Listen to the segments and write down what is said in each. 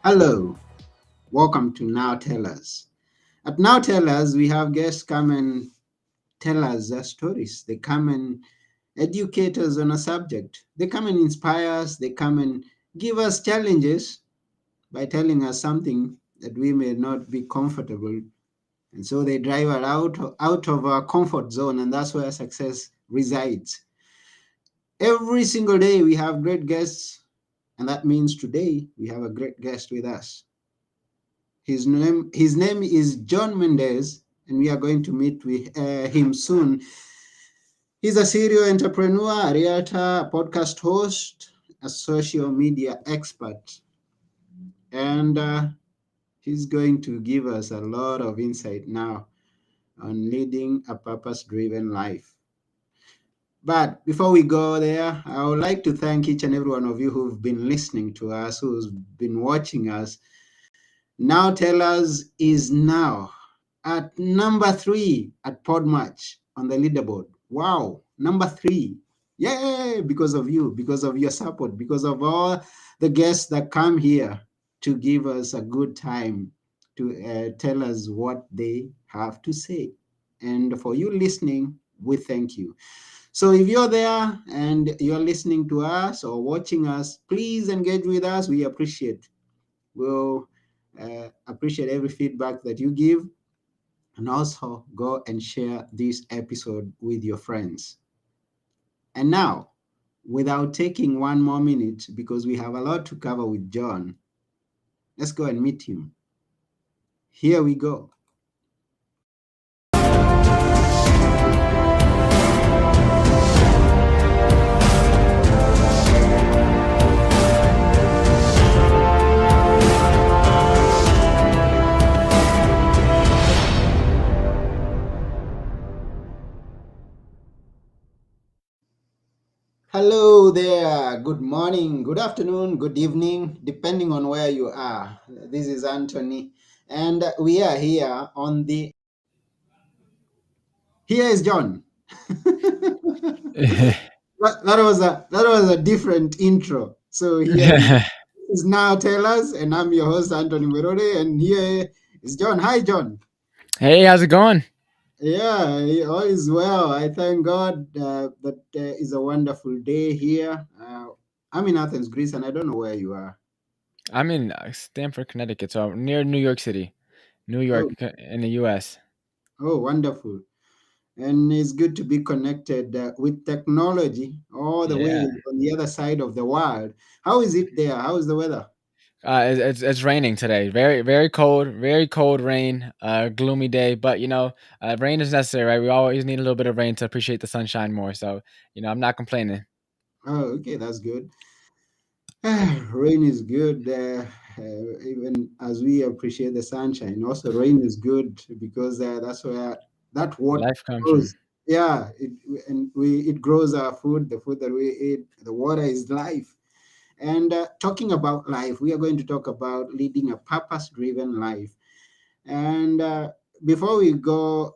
Hello, welcome to Now Tell Us. At Now Tell Us, we have guests come and tell us their stories. They come and educate us on a subject. They come and inspire us. They come and give us challenges by telling us something that we may not be comfortable. And so they drive us out of our comfort zone, and that's where success resides. Every single day, we have great guests, and that means today we have a great guest with us. His name is John Mendez, and we are going to meet with him soon. He's a serial entrepreneur, a realtor, a podcast host, a social media expert, and he's going to give us a lot of insight now on leading a purpose-driven life. But before we go there, I would like to thank each and every one of you who've been listening to us, who's been watching us. Now Tell Us is now at number 3 at Podmatch on the leaderboard. Wow, number 3. Yay! Because of you, because of your support, because of all the guests that come here to give us a good time to tell us what they have to say. And for you listening, we thank you. So if you're there and you're listening to us or watching us, please engage with us. We appreciate. We'll appreciate every feedback that you give, and also go and share this episode with your friends. And now, without taking one more minute, because we have a lot to cover with John, let's go and meet him. Here we go. Hello there. Good morning, good afternoon, good evening, depending on where you are. This is Anthony, and we are here on the. Here is John. That was a different intro. So here is Now Tell Us, and I'm your host Anthony Merode, and here is John. Hi, John. Hey, how's it going? Yeah, all is well. I thank God that is a wonderful day here. I'm in Athens, Greece, and I don't know where you are. I'm in Stamford, Connecticut, so near New York City, New Oh, York in the U.S. oh, wonderful. And it's good to be connected with technology all the way Yeah, on the other side of the world. How is it there? How is the weather? it's raining today. Very cold rain. Gloomy day, but rain is necessary, right? We always need a little bit of rain to appreciate the sunshine more. So I'm not complaining. Oh, okay, that's good. Rain is good, even as we appreciate the sunshine. Also, rain is good because that's where that what Life comes grows. from. Yeah, it grows our food, the food that we eat. The water is life. And talking about life, we are going to talk about leading a purpose-driven life. And before we go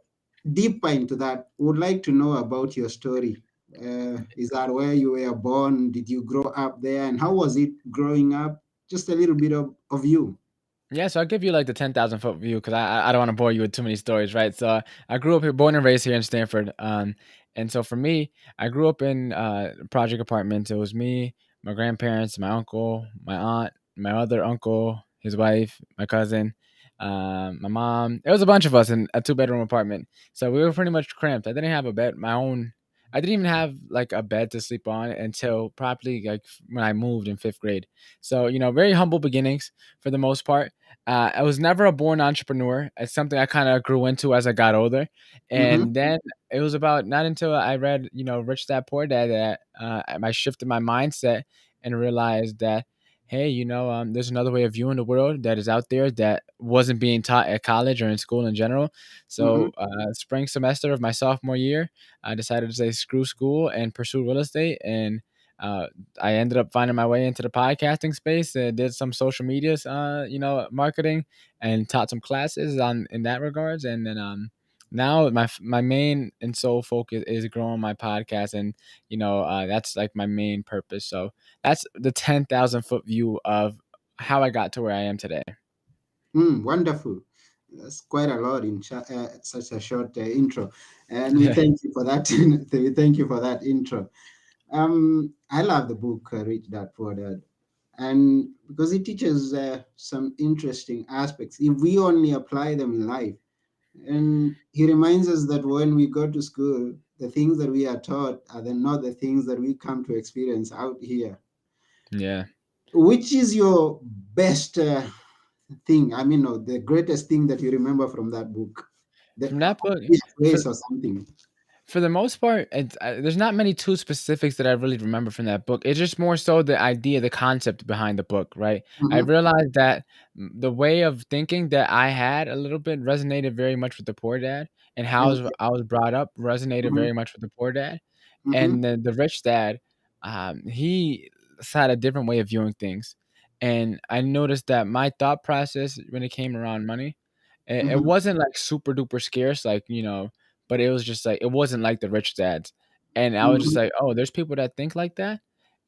deeper into that, would like to know about your story. Is that where you were born? Did you grow up there? And how was it growing up? Just a little bit of you. Yeah, so I'll give you like the 10,000 foot view because I don't want to bore you with too many stories, right? So I grew up here, born and raised here in Stanford. And so for me, I grew up in project apartments. It was me, my grandparents, my uncle, my aunt, my other uncle, his wife, my cousin, my mom. It was a bunch of us in a two-bedroom apartment. So we were pretty much cramped. I didn't have a bed, my own. I didn't even have like a bed to sleep on until probably like when I moved in fifth grade. So very humble beginnings for the most part. I was never a born entrepreneur. It's something I kind of grew into as I got older, Mm-hmm. and then it was about not until I read, Rich Dad Poor Dad that I shifted my mindset and realized that, hey, there's another way of viewing the world that is out there that wasn't being taught at college or in school in general. Mm-hmm. So, spring semester of my sophomore year, I decided to say screw school and pursue real estate, and uh, I ended up finding my way into the podcasting space and did some social medias, marketing and taught some classes on in that regards. And then now my main and sole focus is growing my podcast, and that's like my main purpose. So that's the 10,000 foot view of how I got to where I am today. Wonderful. That's quite a lot in such a short intro, and we thank you for that. We thank you for that intro. I love the book Rich Dad Poor Dad, and because it teaches some interesting aspects if we only apply them in life. And he reminds us that when we go to school, the things that we are taught are then not the things that we come to experience out here. Yeah. Which is your best thing? I mean, no, the greatest thing that you remember from that book, the From that book, this for phrase or something. for the most part, there's not many too specifics that I really remember from that book. It's just more so the idea, the concept behind the book, right? I Mm-hmm. realized that the way of thinking that I had a little bit resonated very much with the poor dad, and how Okay. I was brought up resonated Mm-hmm. very much with the poor dad. Mm-hmm. And the rich dad, he had a different way of viewing things, and I noticed that my thought process when it came around money, it Mm-hmm. wasn't like super duper scarce, like but it was just like it wasn't like the rich dads, and I was just Mm-hmm. like, oh, there's people that think like that,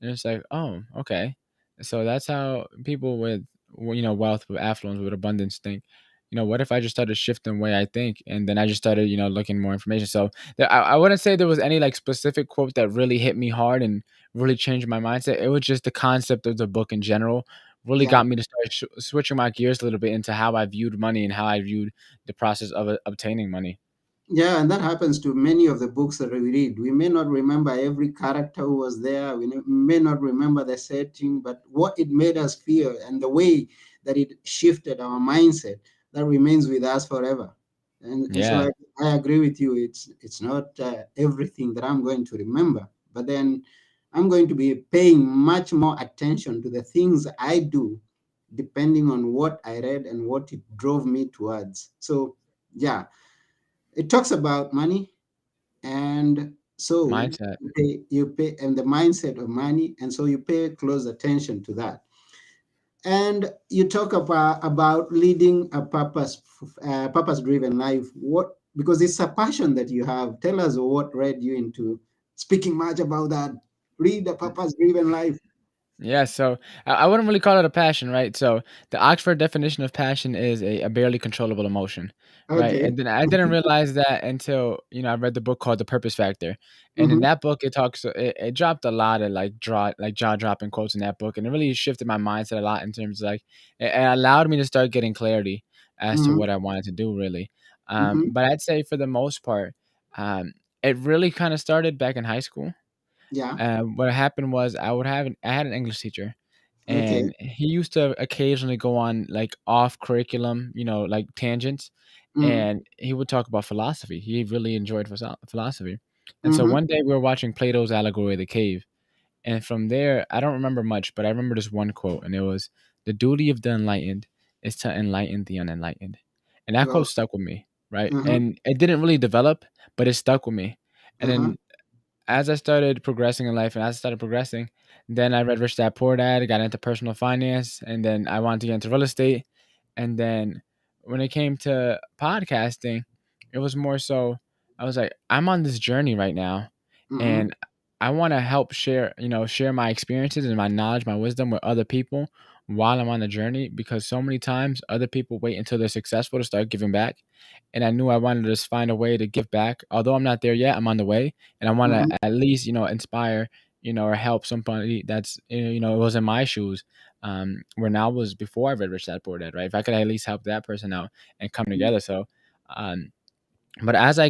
and it's like, oh, okay, so that's how people with wealth, with affluence, with abundance think. What if I just started shifting the way I think, and then I just started looking more information. So I wouldn't say there was any like specific quote that really hit me hard and really changed my mindset. It was just the concept of the book in general really Yeah. got me to start switching my gears a little bit into how I viewed money and how I viewed the process of obtaining money. Yeah, and that happens to many of the books that we read. We may not remember every character who was there. We may not remember the setting, but what it made us feel and the way that it shifted our mindset, that remains with us forever. And so Yeah. I agree with you. It's not everything that I'm going to remember, but then I'm going to be paying much more attention to the things I do, depending on what I read and what it drove me towards. So yeah, it talks about money, and so Mindset. you pay and the mindset of money, and so you pay close attention to that. And you talk about leading a purpose driven life. What, because it's a passion that you have. Tell us what led you into speaking much about that. Lead a purpose driven life. Yeah, so I wouldn't really call it a passion, right? So the Oxford definition of passion is a barely controllable emotion, right? Okay. And then I didn't realize that until I read the book called The Purpose Factor, and in Mm-hmm. that book it dropped a lot of like jaw dropping quotes in that book, and it really shifted my mindset a lot in terms of like it allowed me to start getting clarity as to Mm-hmm. what I wanted to do really. Mm-hmm. But I'd say for the most part, it really kind of started back in high school. Yeah. What happened was I had an English teacher, Okay. and he used to occasionally go on like off curriculum, like tangents, Mm-hmm. and he would talk about philosophy. He really enjoyed philosophy. And so Mm-hmm. one day we were watching Plato's allegory of the cave, and from there I don't remember much, but I remember this one quote, and it was, "The duty of the enlightened is to enlighten the unenlightened." And that Well, quote stuck with me, right? uh-huh. And it didn't really develop, but it stuck with me. And Uh-huh. then as I started progressing in life and as I started progressing, then I read Rich Dad Poor Dad, got into personal finance, and then I wanted to get into real estate. And then when it came to podcasting, it was more so I was like, I'm on this journey right now, Mm-hmm. and I want to help share my experiences and my knowledge, my wisdom with other people while I'm on the journey, because so many times other people wait until they're successful to start giving back. And I knew I wanted to just find a way to give back. Although I'm not there yet, I'm on the way, and I want to Mm-hmm. at least inspire or help somebody that's it was in my shoes, where now was before I read Rich Dad Poor Dad, right? If I could at least help that person out and come together. So um but as I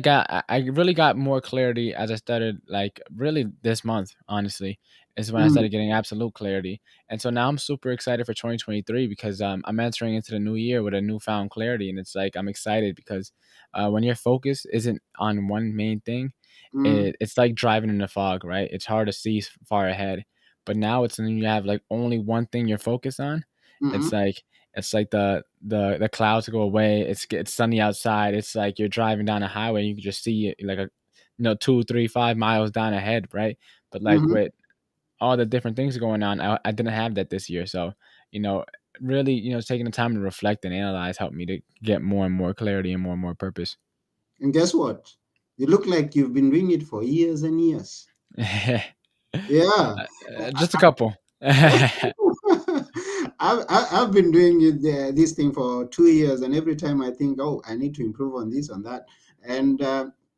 really got more clarity as I started, like really this month, honestly, is when I Mm-hmm. started getting absolute clarity. And so now I'm super excited for 2023 because I'm entering into the new year with a newfound clarity. And it's like I'm excited because when your focus isn't on one main thing, Mm-hmm. it's like driving in the fog, right? It's hard to see far ahead. But now it's when you have like only one thing you're focused on. Mm-hmm. It's like the clouds go away. It's sunny outside. It's like you're driving down a highway. And you can just see it like 2, 3, 5 miles down ahead, right? But like Mm-hmm. with all the different things going on, I didn't have that this year. So you know, really, taking the time to reflect and analyze helped me to get more and more clarity and more purpose. And guess what? You look like you've been doing it for years and years. Yeah. Just a couple. I've been doing this thing for 2 years, and every time I think, oh, I need to improve on this, on that, and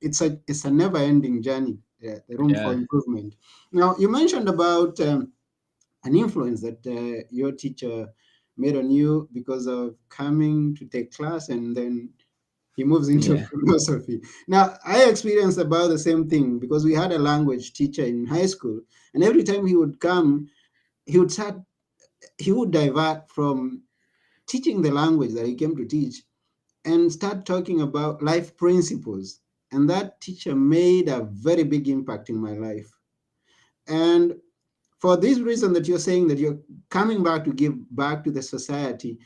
it's a never-ending journey. The room for Yeah, improvement. Now, you mentioned about an influence that your teacher made on you because of coming to take class, and then he moves into yeah, philosophy. Now, I experienced about the same thing because we had a language teacher in high school, and every time he would come, he would start, he would divert from teaching the language that he came to teach and start talking about life principles. And that teacher made a very big impact in my life. And for this reason that you're saying that you're coming back to give back to the society,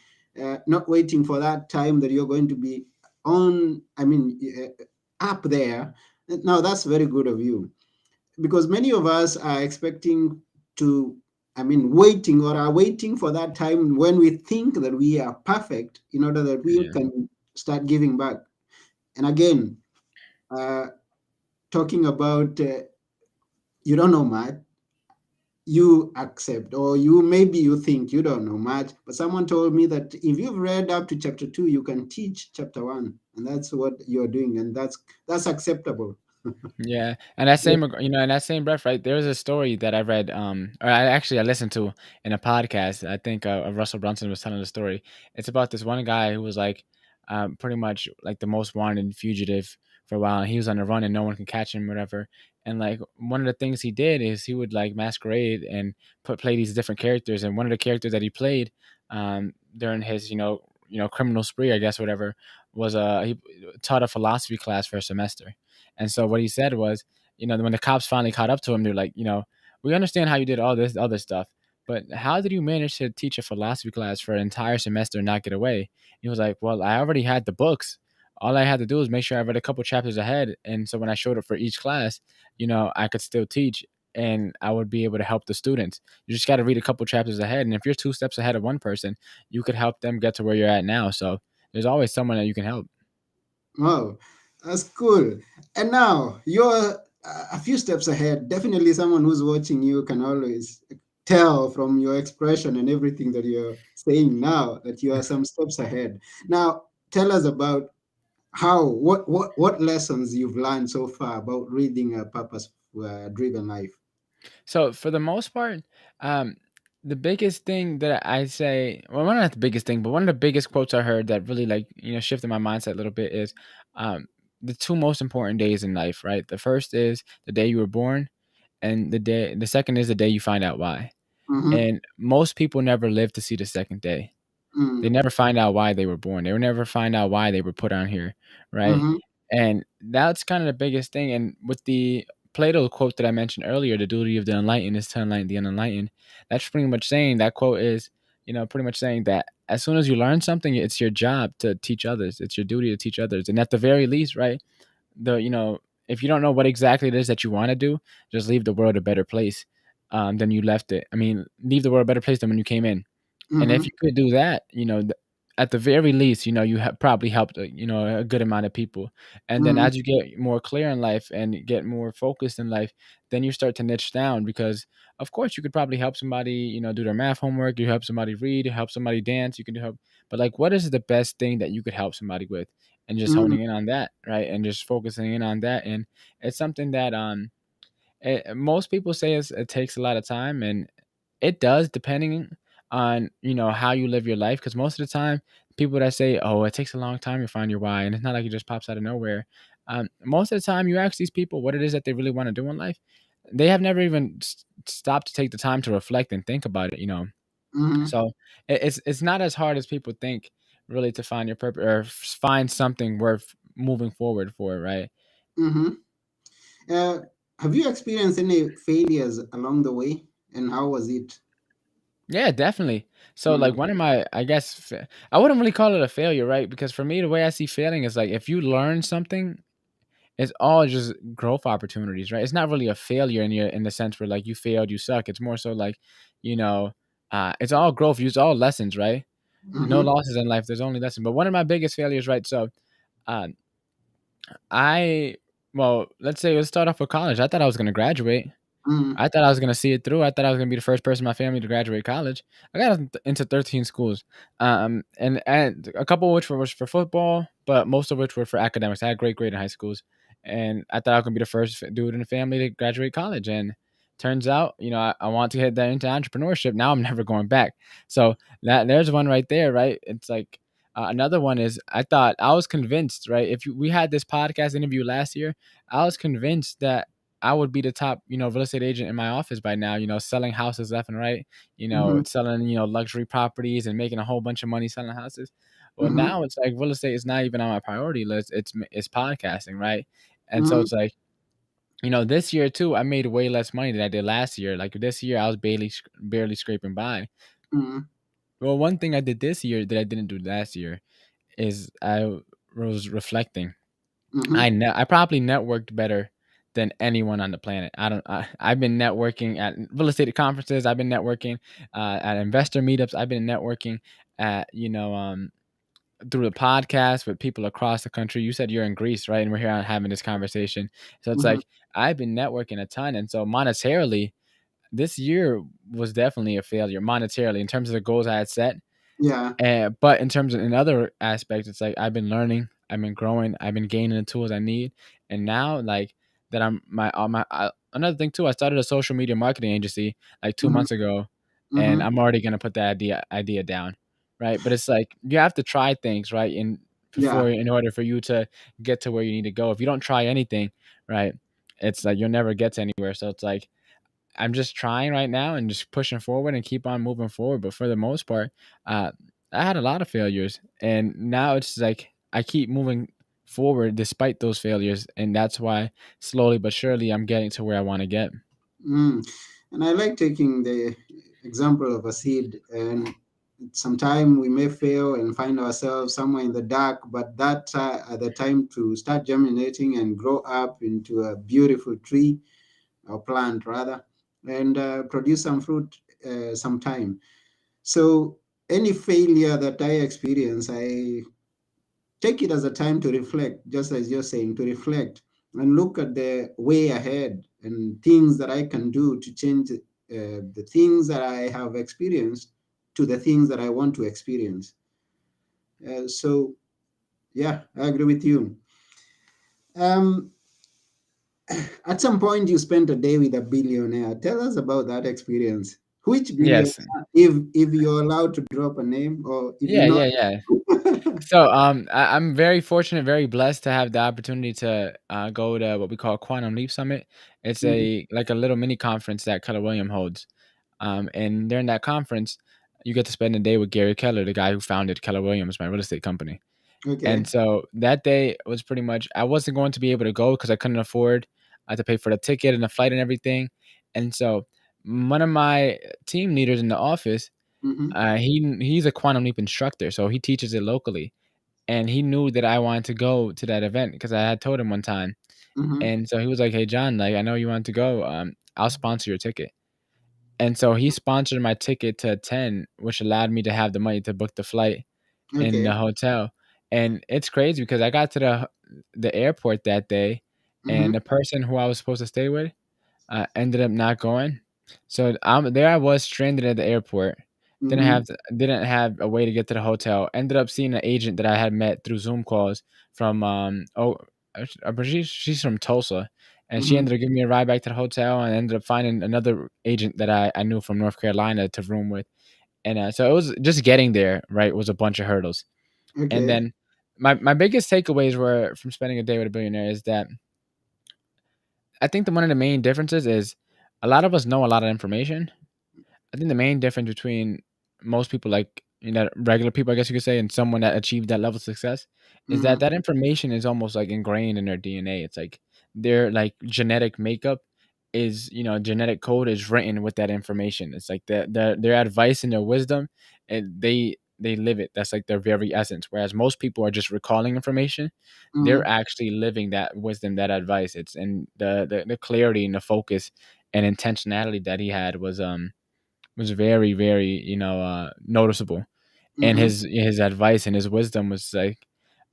not waiting for that time that you're going to be on, up there. Now, that's very good of you because many of us are expecting to, waiting or are waiting for that time when we think that we are perfect in order that we yeah. can start giving back. And again, uh, talking about you don't know much, you accept, or you maybe you think you don't know much, but someone told me that if you've read up to chapter 2, you can teach chapter 1, and that's what you're doing, and that's acceptable. Yeah, and that same, in that same breath, right? There was a story that I read, or I listened to in a podcast. I think Russell Brunson was telling the story. It's about this one guy who was like, pretty much like the most wanted fugitive for a while. And he was on the run, and no one could catch him, whatever. And like one of the things he did is he would like masquerade and play these different characters. And one of the characters that he played, during his, criminal spree, I guess, whatever, was he taught a philosophy class for a semester. And so what he said was, when the cops finally caught up to him, they're like, we understand how you did all this other stuff, but how did you manage to teach a philosophy class for an entire semester and not get away? He was like, well, I already had the books. All I had to do was make sure I read a couple chapters ahead. And so when I showed up for each class, I could still teach and I would be able to help the students. You just got to read a couple chapters ahead. And if you're 2 steps ahead of one person, you could help them get to where you're at now. So there's always someone that you can help. Wow, that's cool. And now you're a few steps ahead. Definitely, someone who's watching you can always tell from your expression and everything that you're saying now that you are some steps ahead. Now, tell us about what lessons you've learned so far about reading a purpose driven life. So for the most part, um, the biggest thing that I say, well, not the biggest thing, but one of the biggest quotes I heard that really like shifted my mindset a little bit is, um, the two most important days in life, right? The first is the day you were born, and the second is the day you find out why. Mm-hmm, And most people never live to see the second day. They mm, never find out why they were born. They will never find out why they were put on here, right? mm-hmm, And that's kind of the biggest thing. And with the Plato quote that I mentioned earlier, the duty of the enlightened is to enlighten the unenlightened. That's pretty much saying that quote is, pretty much saying that as soon as you learn something, it's your job to teach others. It's your duty to teach others. And at the very least, right? If you don't know what exactly it is that you want to do, just leave the world a better place, than you left it. I mean, leave the world a better place than when you came in. And if mm-hmm, you could do that, at the very least, you have probably helped, a good amount of people. And then mm-hmm, as you get more clear in life and get more focused in life, then you start to niche down because, of course, you could probably help somebody, do their math homework. You help somebody read, you help somebody dance. You can help, but like, what is the best thing that you could help somebody with? And just mm-hmm, honing in on that, right? And just focusing in on that. And it's something that most people say it takes a lot of time, and it does, depending on, how you live your life. Because most of the time, people that say, "Oh, it takes a long time to find your why," and it's not like it just pops out of nowhere. Most of the time, you ask these people what it is that they really want to do in life, they have never even stopped to take the time to reflect and think about it. mm-hmm, So it's not as hard as people think, really, to find your purpose or find something worth moving forward for, right? mm-hmm. Uh, have you experienced any failures along the way, and how was it? Yeah, definitely. So, like, Mm, one of my, I guess, I wouldn't really call it a failure, right? Because for me, the way I see failing is like if you learn something, it's all just growth opportunities, right? It's not really a failure in the sense where like you failed, you suck. It's more so like, you know, it's all growth. Use all lessons, right? No mm-hmm, losses in life. There's only lessons. But one of my biggest failures, right? So, uh, I, well, let's start off with college. I thought I was going to graduate. Mm-hmm. I thought I was gonna see it through. I thought I was gonna be the first person in my family to graduate college. I got into 13 schools, and a couple of which was for football, but most of which were for academics. I had a great grade in high schools, and I thought I was gonna be the first dude in the family to graduate college. And turns out, I want to get that into entrepreneurship. Now I'm never going back. So there's one right there, right? It's like another one is I thought I was convinced, right? We had this podcast interview last year, I was convinced that I would be the top, real estate agent in my office by now, selling houses left and right, Mm-hmm. selling, luxury properties and making a whole bunch of money selling houses. Well, Mm-hmm. now it's like real estate is not even on my priority list. It's podcasting, right? And so Mm-hmm. it's like, this year too, I made way less money than I did last year. Like this year, I was barely scraping by. Mm-hmm. Well, one thing I did this year that I didn't do last year is I was reflecting. Mm-hmm. I probably networked better than anyone on the planet. I've been networking at real estate conferences. I've been networking at investor meetups. I've been networking at through the podcast with people across the country. You said you're in Greece, right? And we're here having this conversation. So it's Mm-hmm. like I've been networking a ton, and so monetarily, this year was definitely a failure monetarily in terms of the goals I had set. Yeah. But in terms of in other aspects, it's like I've been learning, I've been growing, I've been gaining the tools I need, and now like that I'm my another thing too. I started a social media marketing agency like two Mm-hmm. months ago, and Mm-hmm. I'm already gonna put that idea down, right? But it's like you have to try things, right? Yeah. In order for you to get to where you need to go. If you don't try anything, right, it's like you'll never get to anywhere. So it's like I'm just trying right now and just pushing forward and keep on moving forward. But for the most part, uh, I had a lot of failures, and now it's like I keep moving forward despite those failures, and that's why slowly but surely I'm getting to where I want to get. Mm. And I like taking the example of a seed, and sometime we may fail and find ourselves somewhere in the dark, but that at the time to start germinating and grow up into a beautiful tree or plant rather, and produce some fruit sometime. So any failure that I experience, I take it as a time to reflect, just as you're saying, to reflect and look at the way ahead and things that I can do to change the things that I have experienced to the things that I want to experience. So, yeah, I agree with you. Um, at some point, you spent a day with a billionaire. Tell us about that experience. Which billionaire, Yes. if you're allowed to drop a name, or if you're Yeah. not? Yeah. Yeah. So I'm very fortunate, very blessed to have the opportunity to go to what we call Quantum Leap Summit. It's Mhm. a like a little mini conference that Keller Williams holds. And during that conference, you get to spend a day with Gary Keller, the guy who founded Keller Williams, my real estate company. And Okay. so that day was pretty much I wasn't going to be able to go because I couldn't afford to pay for the ticket and the flight and everything. And so one of my team leaders in the office, Mm-hmm. he's a quantum leap instructor, so he teaches it locally. And he knew that I wanted to go to that event because I had told him one time. Mm-hmm. And so he was like, "Hey John, like I know you want to go. I'll sponsor your ticket." And so he sponsored my ticket to attend, which allowed me to have the money to book the flight in the Okay. hotel. And it's crazy because I got to the airport that day, Mm-hmm. and the person who I was supposed to stay with ended up not going. So there I was stranded at the airport. Mm-hmm. Didn't have a way to get to the hotel. Ended up seeing an agent that I had met through Zoom calls from she's from Tulsa, and she Mm-hmm. ended up giving me a ride back to the hotel, and ended up finding another agent that I knew from North Carolina to room with. And so it was just getting there, right, was a bunch of hurdles. And Okay. then my biggest takeaways were from spending a day with a billionaire is that I think that one of the main differences is a lot of us know a lot of information. I think the main difference between most people, like regular people, I guess you could say, and someone that achieved that level of success, is Mm-hmm. that that information is almost like ingrained in their DNA. It's like their like genetic makeup is genetic code is written with that information. It's like their advice and their wisdom, and they live it. That's like their very essence. Whereas most people are just recalling information, they're Mm-hmm. actually living that wisdom, that advice. It's and the clarity and the focus and intentionality that he had was very, very, noticeable. And Mm-hmm. his advice and his wisdom was like,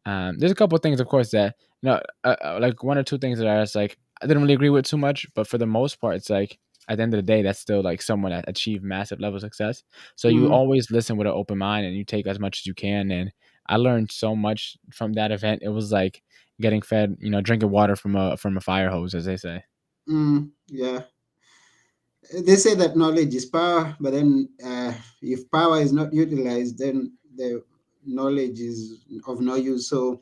there's a couple of things, of course, that like one or two things that are just like I didn't really agree with too much, but for the most part, it's like at the end of the day, that's still like someone that achieved massive level of success. So you Mm, always listen with an open mind and you take as much as you can. And I learned so much from that event. It was like getting fed, drinking water from a fire hose, as they say. yeah. They say that knowledge is power, but then if power is not utilized, then the knowledge is of no use. So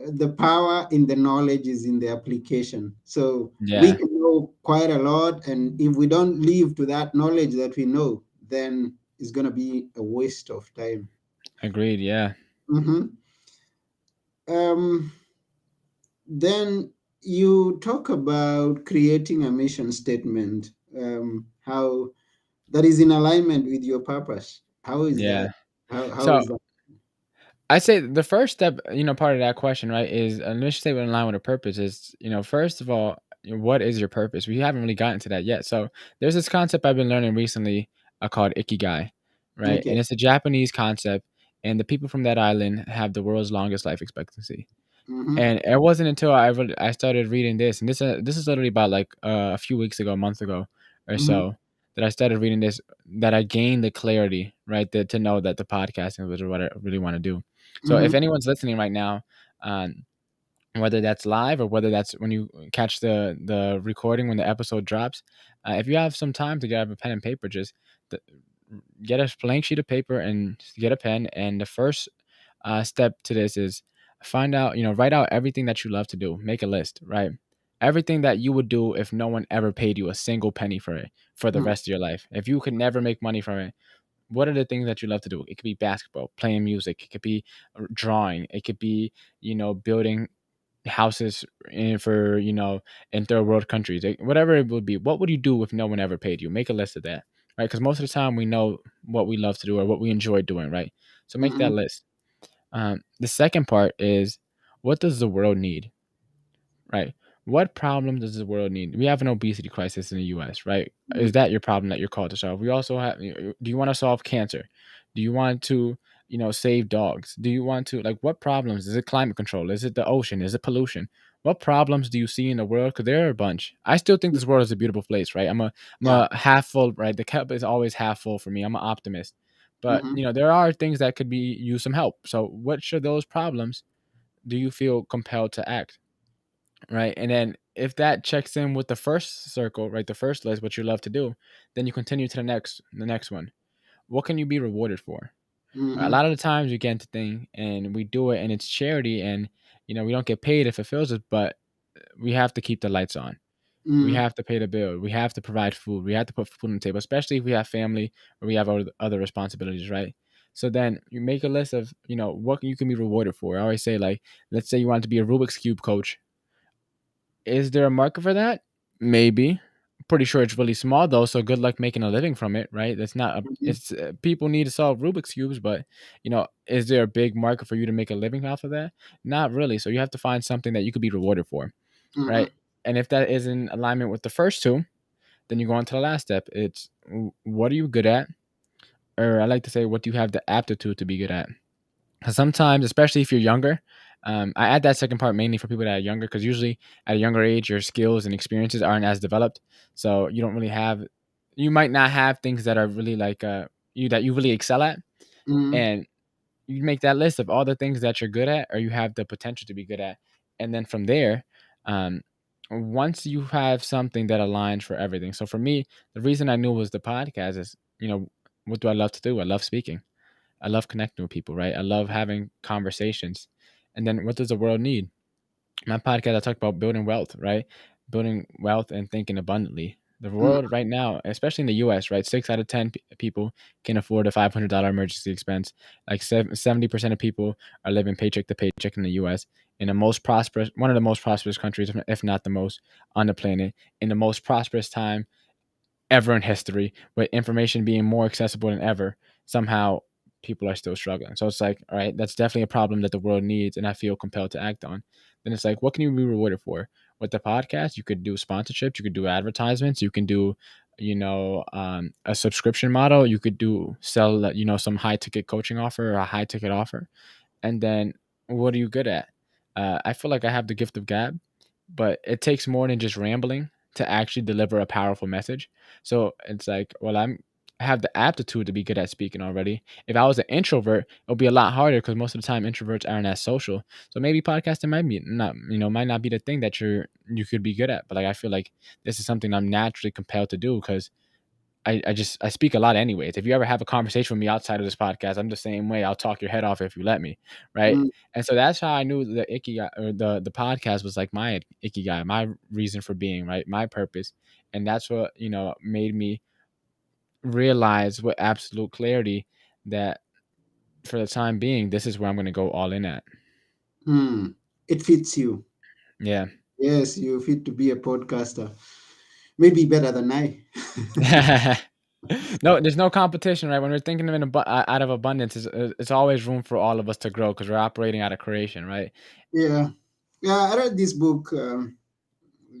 the power in the knowledge is in the application. So we Yeah, can know quite a lot, and if we don't live to that knowledge that we know, then it's going to be a waste of time. agreed. Yeah, Mhm. Um, then you talk about creating a mission statement, how that is in alignment with your purpose. How is that? yeah. How So is that? I say the first step, part of that question, right, is a mission statement in line with a purpose is, first of all, what is your purpose? We haven't really gotten to that yet. So there's this concept I've been learning recently called ikigai, right? Okay. And it's a Japanese concept, and the people from that island have the world's longest life expectancy. Mm-hmm. And it wasn't until I started reading this, and this is literally about like a few weeks ago, a month ago or Mm-hmm. so, that I started reading this, that I gained the clarity, right, to know that the podcasting was what I really want to do. So if Mm-hmm. anyone's listening right now, um, whether that's live or whether that's when you catch the recording when the episode drops, if you have some time to grab a pen and paper, just th- get a blank sheet of paper and get a pen. And the first step to this is find out, write out everything that you love to do. Make a list, right? Everything that you would do if no one ever paid you a single penny for it for the rest of your life. If you could never make money from it, what are the things that you love to do? It could be basketball, playing music, it could be drawing, it could be, building houses for, in third world countries, whatever it would be. What would you do if no one ever paid you? Make a list of that, right? Because most of the time we know what we love to do or what we enjoy doing, right? So make that Mm-hmm. list. The second part is, what does the world need? Right. What problem does the world need? We have an obesity crisis in the US, right? Is that your problem that you're called to solve? We also have, do you want to solve cancer? Do you want to, save dogs? Do you want to, like, what problems? Is it climate control? Is it the ocean? Is it pollution? What problems do you see in the world? Because there are a bunch. I still think this world is a beautiful place, right? I'm Yeah. a half full, right? The cup is always half full for me. I'm an optimist. But, Mm-hmm. there are things that could be use some help. So, which of those problems do you feel compelled to act? Right? And then if that checks in with the first circle, right, the first list, what you love to do, then you continue to the next one. What can you be rewarded for? A Mm-hmm. lot of the times we get into thing and we do it and it's charity, and we don't get paid if it fulfills us, but we have to keep the lights on. We Mm-hmm. have to pay the bill. We have to provide food. We have to put food on the table, especially if we have family or we have other responsibilities, right? So then you make a list of, what you can be rewarded for. I always say, like, let's say you want to be a Rubik's Cube coach. Is there a market for that? Maybe. Pretty sure it's really small though, so good luck making a living from it, right? That's not a, Mm-hmm. it's people need to solve Rubik's cubes, but is there a big market for you to make a living off of that? Not really. So you have to find something that you could be rewarded for, Mm-hmm. right? And if that is in alignment with the first two, then you go on to the last step. It's what are you good at? Or I like to say, what do you have the aptitude to be good at? 'Cause sometimes, especially if you're younger, I add that second part mainly for people that are younger, because usually at a younger age, your skills and experiences aren't as developed. So you don't really have, you might not have things that are really like you really excel at, Mm-hmm. and you make that list of all the things that you're good at or you have the potential to be good at, and then from there, um, once you have something that aligns for everything. So for me, the reason I knew it was the podcast is, what do I love to do? I love speaking. I love connecting with people, right? I love having conversations. And then what does the world need? My podcast, I talk about building wealth, right? Building wealth and thinking abundantly. The world right now, especially in the US, right? 6 out of 10 people can afford a $500 emergency expense. Like 70% of people are living paycheck to paycheck in the US, in the most prosperous, one of the most prosperous countries, if not the most on the planet, in the most prosperous time ever in history, with information being more accessible than ever, somehow people are still struggling. So it's like, all right, that's definitely a problem that the world needs, and I feel compelled to act on. Then it's like, what can you be rewarded for? With the podcast, you could do sponsorships, you could do advertisements, you can do, a subscription model, you could do sell, some high ticket coaching offer or a high ticket offer. And then what are you good at? I feel like I have the gift of gab, but it takes more than just rambling to actually deliver a powerful message. So it's like, well, I have the aptitude to be good at speaking already. If I was an introvert, it'll be a lot harder because most of the time introverts aren't as social. So maybe podcasting might be not, might not be the thing that you could be good at. But like I feel like this is something I'm naturally compelled to do because I speak a lot anyways. If you ever have a conversation with me outside of this podcast, I'm the same way. I'll talk your head off if you let me, right? Mm, And so that's how I knew the icky guy or the podcast was like my icky guy, my reason for being, right? My purpose. And that's what, made me realize with absolute clarity that for the time being, this is where I'm going to go all in at. mm. It fits you. Yeah. Yes, you fit to be a podcaster. Maybe better than I. No, there's no competition, right? When we're thinking of out of abundance, it's always room for all of us to grow because we're operating out of creation, right? Yeah. Yeah, I read this book.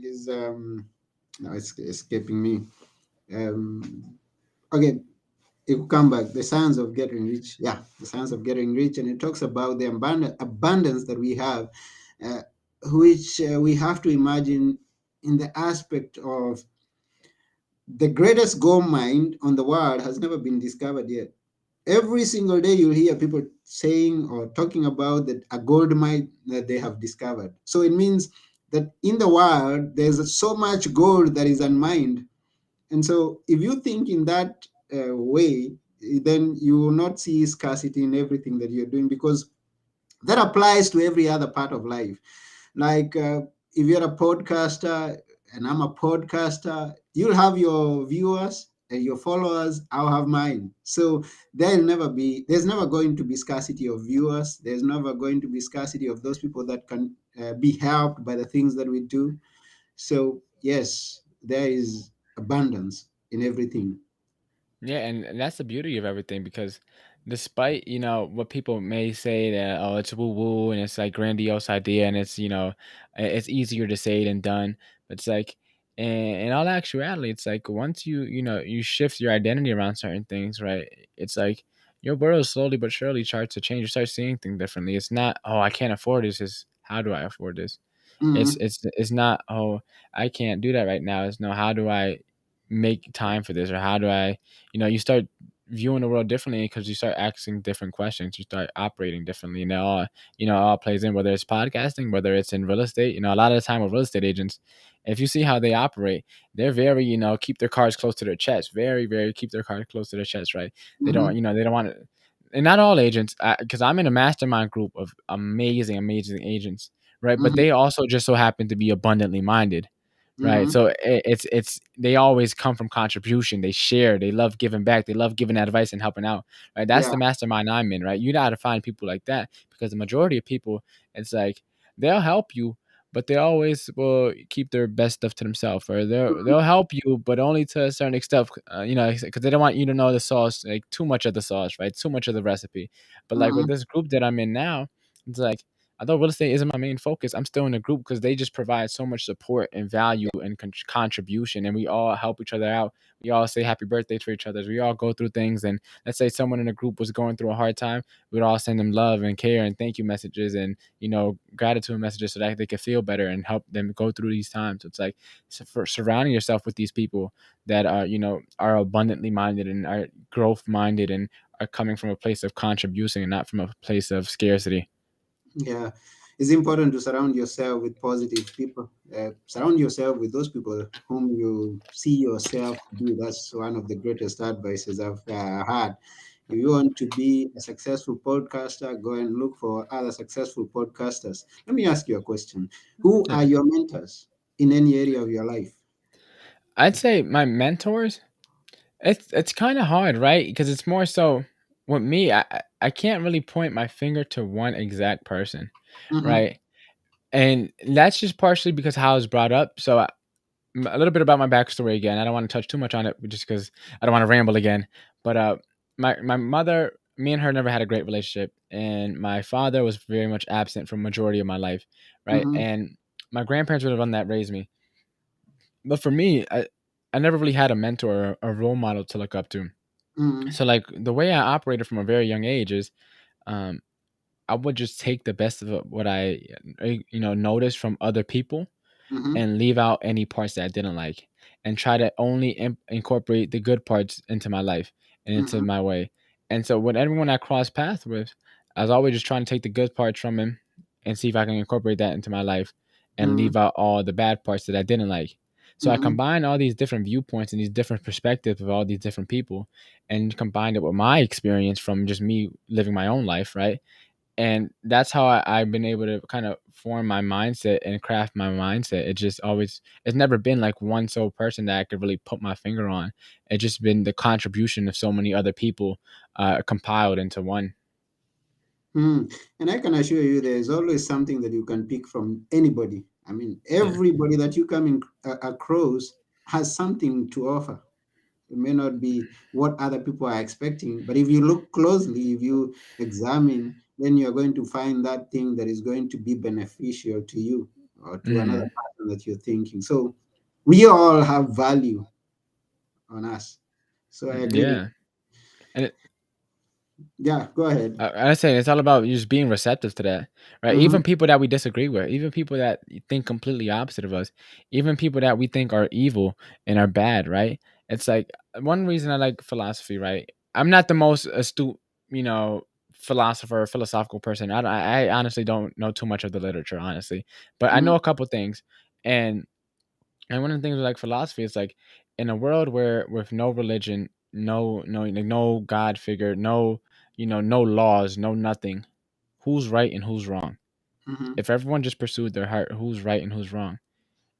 Is no, it's escaping me. Um, okay, it will come back. The Science of Getting Rich. Yeah, the Science of Getting Rich, and it talks about the abundance that we have, uh, which we have to imagine in the aspect of the greatest gold mine on the world has never been discovered yet. Every single day you'll hear people saying or talking about that a gold mine that they have discovered. So it means that in the world there's so much gold that is unmined. And so if you think in that way, then you will not see scarcity in everything that you're doing, because that applies to every other part of life. Like if you're a podcaster and I'm a podcaster, you'll have your viewers and your followers, I'll have mine. So there's never going to be scarcity of viewers. There's never going to be scarcity of those people that can be helped by the things that we do. So yes, there is abundance in everything. Yeah, and that's the beauty of everything because despite, what people may say that, oh, it's woo woo and it's like grandiose idea and it's, it's easier to say than done. But it's like in all actuality, it's like once you shift your identity around certain things, right? It's like your world slowly but surely starts to change. You start seeing things differently. It's not, oh, I can't afford this. It's how do I afford this? It's Mhm, it's it's not, oh, I can't do that right now. It's no, how do I make time for this, or how do I, you start viewing the world differently because you start asking different questions. You start operating differently, and it all, all plays in. Whether it's podcasting, whether it's in real estate, a lot of the time with real estate agents, if you see how they operate, they're very, keep their cards close to their chest, very, very keep their cards close to their chest, right? They don't, mhm, they don't want to. And not all agents, because I'm in a mastermind group of amazing, amazing agents, right? But mhm, they also just so happen to be abundantly minded, right? mhm. So it's they always come from contribution. They share. They love giving back. They love giving advice and helping out, right? That's Yeah. the mastermind I'm in, right? You got to find people like that because the majority of people, it's like they'll help you, but they always will keep their best stuff to themselves, or they'll help you, but only to a certain extent, because they don't want you to know the sauce, like too much of the sauce, right? Too much of the recipe. But like with Mhm, this group that I'm in now, it's like although real estate isn't my main focus, I'm still in a group because they just provide so much support and value and contribution, and we all help each other out. We all say happy birthday to each other. We all go through things, and let's say someone in the group was going through a hard time, we'd all send them love and care and thank you messages and gratitude messages so that they could feel better and help them go through these times. So it's like for surrounding yourself with these people that are are abundantly minded and are growth minded and are coming from a place of contribution and not from a place of scarcity. yeah. It's important to surround yourself with positive people. Surround yourself with those people whom you see yourself to be. That's one of the greatest advices I've had. If you want to be a successful podcaster, go and look for other successful podcasters. Let me ask you a question. Who Yeah. are your mentors in any area of your life? I'd say my mentors. It's kind of hard, right? Because it's more so with me. I can't really point my finger to one exact person, Mm-hmm, right? And that's just partially because how I was brought up. So a little bit about my backstory again. I don't want to touch too much on it, just because I don't want to ramble again. But my mother, me and her never had a great relationship, and my father was very much absent for majority of my life, right? mm-hmm, And my grandparents were the one that raised me. But for me, I never really had a mentor or a role model to look up to. mm-hmm, So like the way I operated from a very young age is, um, I would just take the best of what I noticed from other people, Mm-hmm. and leave out any parts that I didn't like, and try to only incorporate the good parts into my life and into Mm-hmm. my way. And so, with everyone I cross paths with, I was always just trying to take the good parts from him and see if I can incorporate that into my life and Mm-hmm. leave out all the bad parts that I didn't like. So I Mm-hmm. combined all these different viewpoints and these different perspectives of all these different people and combined it with my experience from just me living my own life, right? And that's how I've been able to kind of form my mindset and craft my mindset. It just always, it's never been like one sole person that I could really put my finger on. It's just been the contribution of so many other people compiled into one. Mm. And I can assure you, there's always something that you can pick from anybody. I mean, Yeah. everybody that you come in across has something to offer. It may not be what other people are expecting, but if you look closely, if you examine, then you're going to find that thing that is going to be beneficial to you or to another Hmm. person that you're thinking. So we all have value on us. So I agree with Yeah. And yeah, go ahead. I say it's all about just being receptive to that, right? Mm-hmm, Even people that we disagree with, even people that think completely opposite of us, even people that we think are evil and are bad, right? It's like one reason I like philosophy, right? I'm not the most astute, you know, philosophical person. I honestly don't know too much of the literature, honestly, but I know mm-hmm, a couple things, and one of the things with like philosophy is like in a world where with no religion, no God figure, no no laws, no nothing. Who's right and who's wrong? mm-hmm, If everyone just pursued their heart, who's right and who's wrong?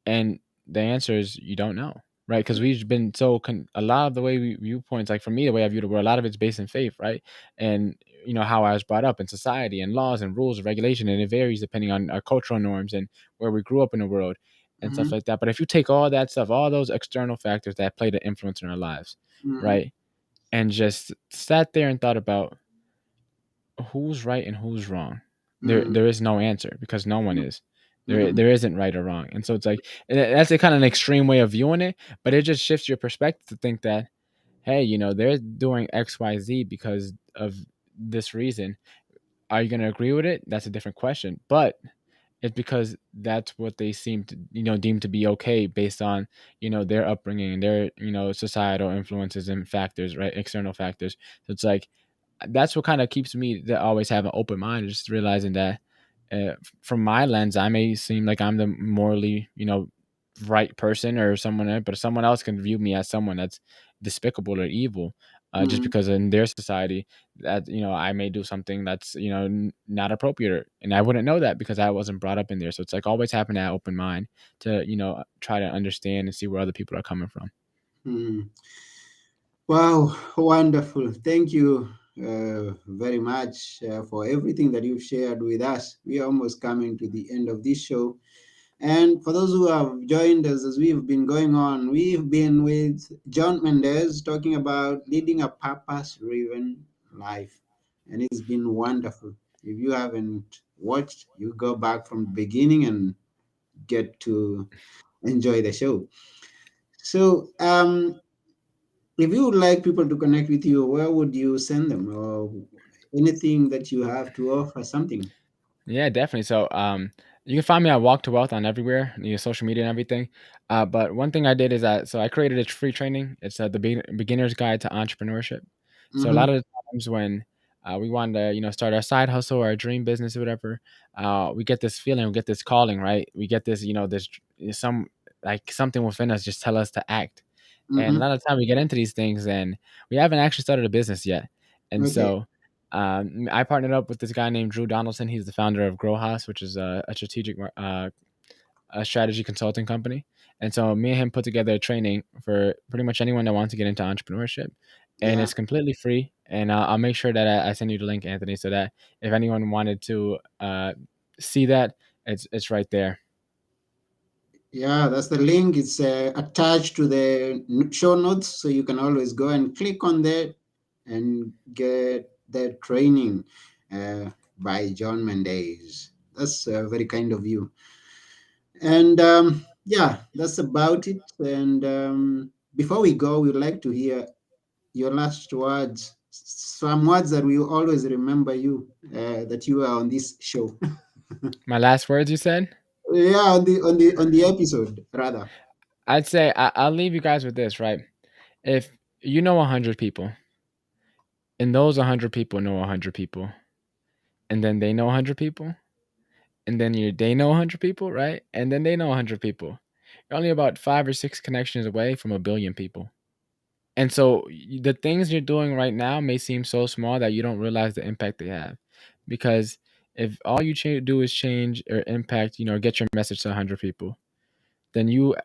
And the answer is you don't know, right? Because we've been so a lot of the way we viewpoints, like for me, the way I view the world, a lot of it's based in faith, right? And how I was brought up in society and laws and rules and regulation, and it varies depending on our cultural norms and where we grew up in the world and mm-hmm, stuff like that. But if you take all that stuff, all those external factors that played an influence in our lives, mm-hmm, right, and just sat there and thought about who's right and who's wrong. mm-hmm, There is no answer because no one is. mm-hmm, There isn't right or wrong. And so it's like that's a kind of an extreme way of viewing it, but it just shifts your perspective to think that, hey, they're doing XYZ because of this reason. Are you gonna agree with it? That's a different question. But it's because that's what they seem to deem to be okay based on their upbringing, their societal influences and factors, right? External factors. So it's like that's what kind of keeps me to always have an open mind, just realizing that from my lens, I may seem like I'm the morally, right person or someone, but someone else can view me as someone that's despicable or evil, just mm-hmm. because in their society that I may do something that's not appropriate, and I wouldn't know that because I wasn't brought up in there. So it's like always having that open mind to try to understand and see where other people are coming from. Mm. Wow, wonderful. Thank you very much for everything that you've shared with us. We are almost coming to the end of this show. And for those who have joined us as we've been going on, we've been with John Mendez talking about leading a purpose driven life. And it's been wonderful. If you haven't watched, you go back from the beginning and get to enjoy the show. So, if you would like people to connect with you, where would you send them? Or anything that you have to offer, something? Yeah, definitely. So, you can find me at Walk to Wealth on everywhere, social media and everything. But one thing I did is that so I created a free training. It's the beginner's guide to entrepreneurship. So a lot Mm-hmm, of the times when we want to, start our side hustle or our dream business or whatever, we get this feeling, we get this calling, right? We get this, this some like something within us just tell us to act. And a mm-hmm. lot of time we get into these things and we haven't actually started a business yet. And Okay. so I partnered up with this guy named Drew Donaldson. He's the founder of Grow House, which is a strategic a strategy consulting company. And so me and him put together a training for pretty much anyone that wants to get into entrepreneurship, and Yeah. it's completely free. And I'll make sure that I send you the link, Anthony, so that if anyone wanted to see that, it's right there. Yeah, that's the link. It's attached to the show notes, so you can always go and click on that and get that training by John Mendez. That's very kind of you. And yeah, that's about it. And before we go, we'd like to hear your last words, some words that we will always remember you that you are on this show. My last words, you said? Yeah, on the episode rather. I'd say I'll leave you guys with this, right? If you know 100 people, and those 100 people know 100 people, and then they know 100 people, and then they know 100 people, right? And then they know 100 people. You're only about 5 or 6 connections away from a billion people. And so the things you're doing right now may seem so small that you don't realize the impact they have. Because if all you do is change or impact, get your message to 100 people, then you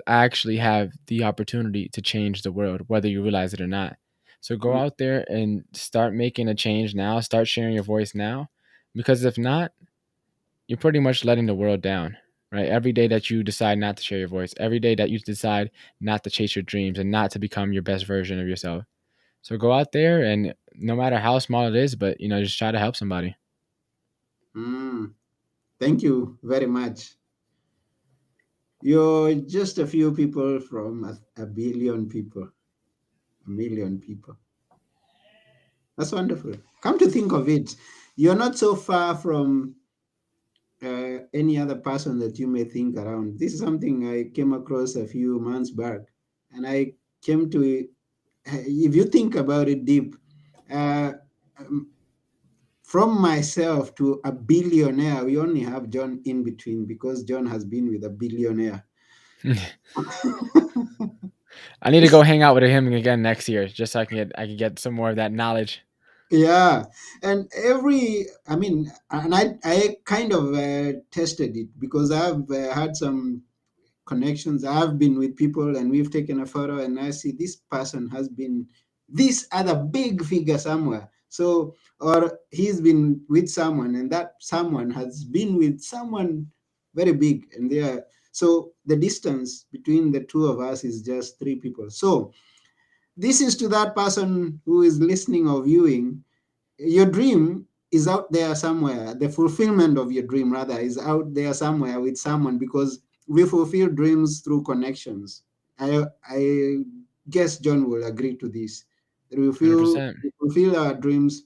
actually have the opportunity to change the world, whether you realize it or not. So go Mm, out there and start making a change now, start sharing your voice now. Because if not, you're pretty much letting the world down, right? Every day that you decide not to share your voice, every day that you decide not to chase your dreams and not to become your best version of yourself. So go out there and no matter how small it is, but just try to help somebody. mm. Thank you very much. You're just a few people from a billion people, a million people. That's wonderful. Come to think of it, you're not so far from any other person that you may think around. This is something I came across a few months back, and I came to it. If you think about it deep, uh, um, from myself to a billionaire, we only have John in between because John has been with a billionaire. I need to go hang out with him again next year, just so I can get some more of that knowledge. Yeah, and I mean, and I kind of tested it because I've had some connections. I've been with people and we've taken a photo, and I see this person has been this other big figure somewhere. So, or he's been with someone, and that someone has been with someone very big, and there. So the distance between the two of us is just three people. So this is to that person who is listening or viewing. Your dream is out there somewhere. The fulfillment of your dream, rather, is out there somewhere with someone because we fulfill dreams through connections. I guess John will agree to this. We 100%. fulfill our dreams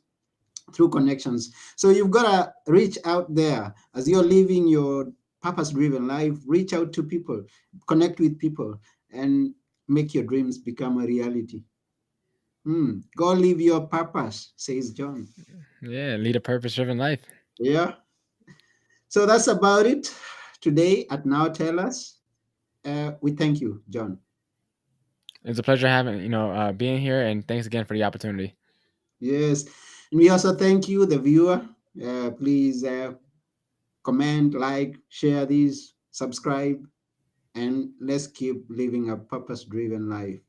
through connections. So you've got to reach out there as you're living your purpose driven life, reach out to people, connect with people, and make your dreams become a reality. Go live your purpose, says John. Yeah, lead a purpose-driven life. Yeah. So that's about it today at Now Tell Us. We thank you, John. It's a pleasure having being here, and thanks again for the opportunity. Yes. And we also thank you, the viewer. Please comment, like, share these, subscribe, and let's keep living a purpose driven life.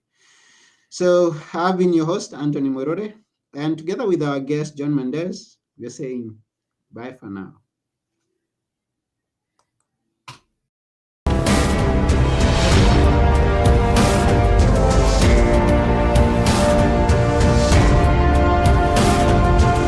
So I've been your host, Anthony Morore, and together with our guest, John Mendez, we're saying bye for now.